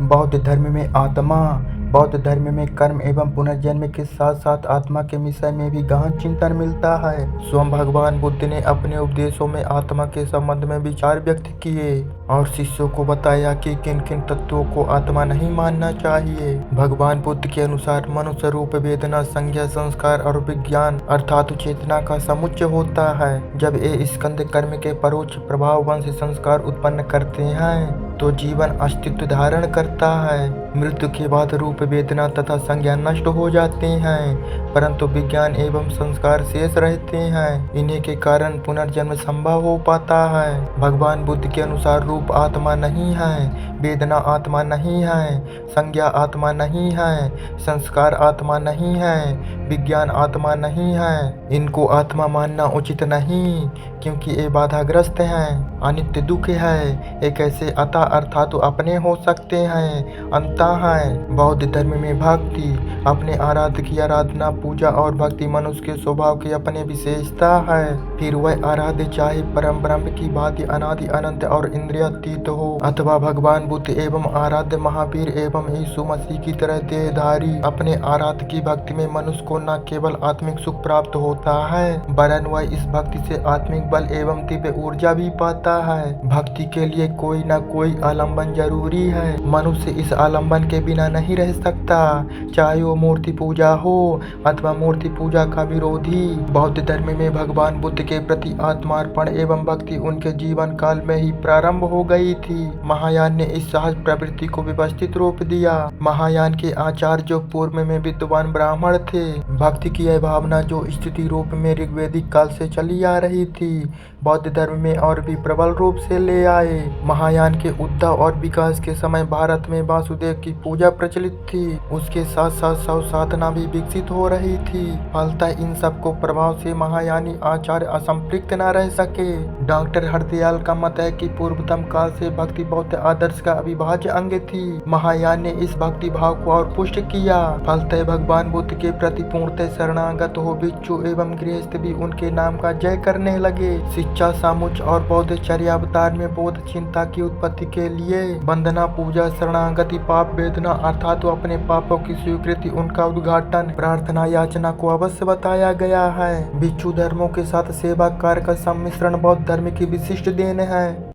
बौद्ध धर्म में आत्मा, बौद्ध धर्म में कर्म एवं पुनर्जन्म के साथ साथ आत्मा के विषय में भी गहन चिंतन मिलता है। स्वयं भगवान बुद्ध ने अपने उपदेशों में आत्मा के संबंध में विचार व्यक्त किए और शिष्यों को बताया कि किन किन तत्वों को आत्मा नहीं मानना चाहिए। भगवान बुद्ध के अनुसार मनुष्य रूप वेदना, संज्ञा, संस्कार और विज्ञान अर्थात चेतना का समुच्चय होता है। जब ये स्कंद कर्म के परोक्ष प्रभाव वंश संस्कार उत्पन्न करते हैं तो जीवन अस्तित्व धारण करता है। मृत्यु के बाद रूप, वेदना तथा संज्ञा नष्ट हो जाते हैं, परंतु विज्ञान एवं संस्कार शेष रहते हैं। इन्हीं के कारण पुनर्जन्म संभव हो पाता है। भगवान बुद्ध के अनुसार रूप आत्मा नहीं है, वेदना आत्मा नहीं है, संज्ञा आत्मा नहीं है, संस्कार आत्मा नहीं है, विज्ञान आत्मा नहीं है। इनको आत्मा मानना उचित नहीं, क्योंकि ये बाधाग्रस्त हैं, अनित्य दुख है। एक ऐसे अता अर्थात अपने हो सकते हैं, अंता है। बौद्ध धर्म में भक्ति, अपने आराध्य की आराधना, पूजा और भक्ति मनुष्य के स्वभाव की अपनी विशेषता है। फिर वह आराध्य चाहे परम ब्रह्म की भांति अनादि अनंत और इंद्रियातीत हो, अथवा भगवान बुद्ध एवं आराध्य महावीर एवं यीशु मसीह की तरह देहधारी। अपने आराध्य की भक्ति में मनुष्य को न केवल आत्मिक सुख प्राप्त होता है, वरन वह इस भक्ति से आत्मिक बल एवं दिव्य ऊर्जा भी पाता है। भक्ति के लिए कोई न कोई आलम्बन जरूरी है। मनुष्य इस आलम्बन के बिना नहीं रह सकता, चाहे वो मूर्ति पूजा हो अथवा मूर्ति पूजा का विरोधी। बौद्ध धर्म में भगवान बुद्ध के प्रति आत्मार्पण एवं भक्ति उनके जीवन काल में ही प्रारंभ हो गई थी। महायान ने इस सहज प्रवृत्ति को व्यवस्थित रूप दिया। महायान के आचार्य जो पूर्व में विद्वान ब्राह्मण थे, भक्ति की यह भावना जो स्थिति रूप में ऋग्वेदिक काल से चली आ रही थी, बौद्ध धर्म में और भी प्रबल रूप से ले आए। महायान के उद्भव और विकास के समय भारत में वासुदेव की पूजा प्रचलित थी। उसके साथ साथ शव साधना भी विकसित हो रही थी। फलतः इन सब को प्रभाव से महायानी आचार्य असंपृक्त न रह सके। डॉक्टर हरदयाल का मत है कि पूर्वतम काल से भक्ति बौद्ध आदर्श का अविभाज्य अंग थी। महायान ने इस भक्ति भाव को और पुष्ट किया। फलतः भगवान बुद्ध के प्रति पूर्णतः शरणागत हो भिक्षु एवं गृहस्थ भी उनके नाम का जय करने लगे। शिक्षा, सामुच और बौद्ध चर्यावतार में बौद्ध चिंता की उत्पत्ति के लिए वंदना, पूजा, शरणागति, पाप वेदना अर्थात अपने पापों की स्वीकृति, उनका उद्घाटन, प्रार्थना, याचना को अवश्य बताया गया है। भिक्षु धर्मों के साथ सेवा कार्य का सम्मिश्रण बौद्ध धर्म की विशिष्ट देन है।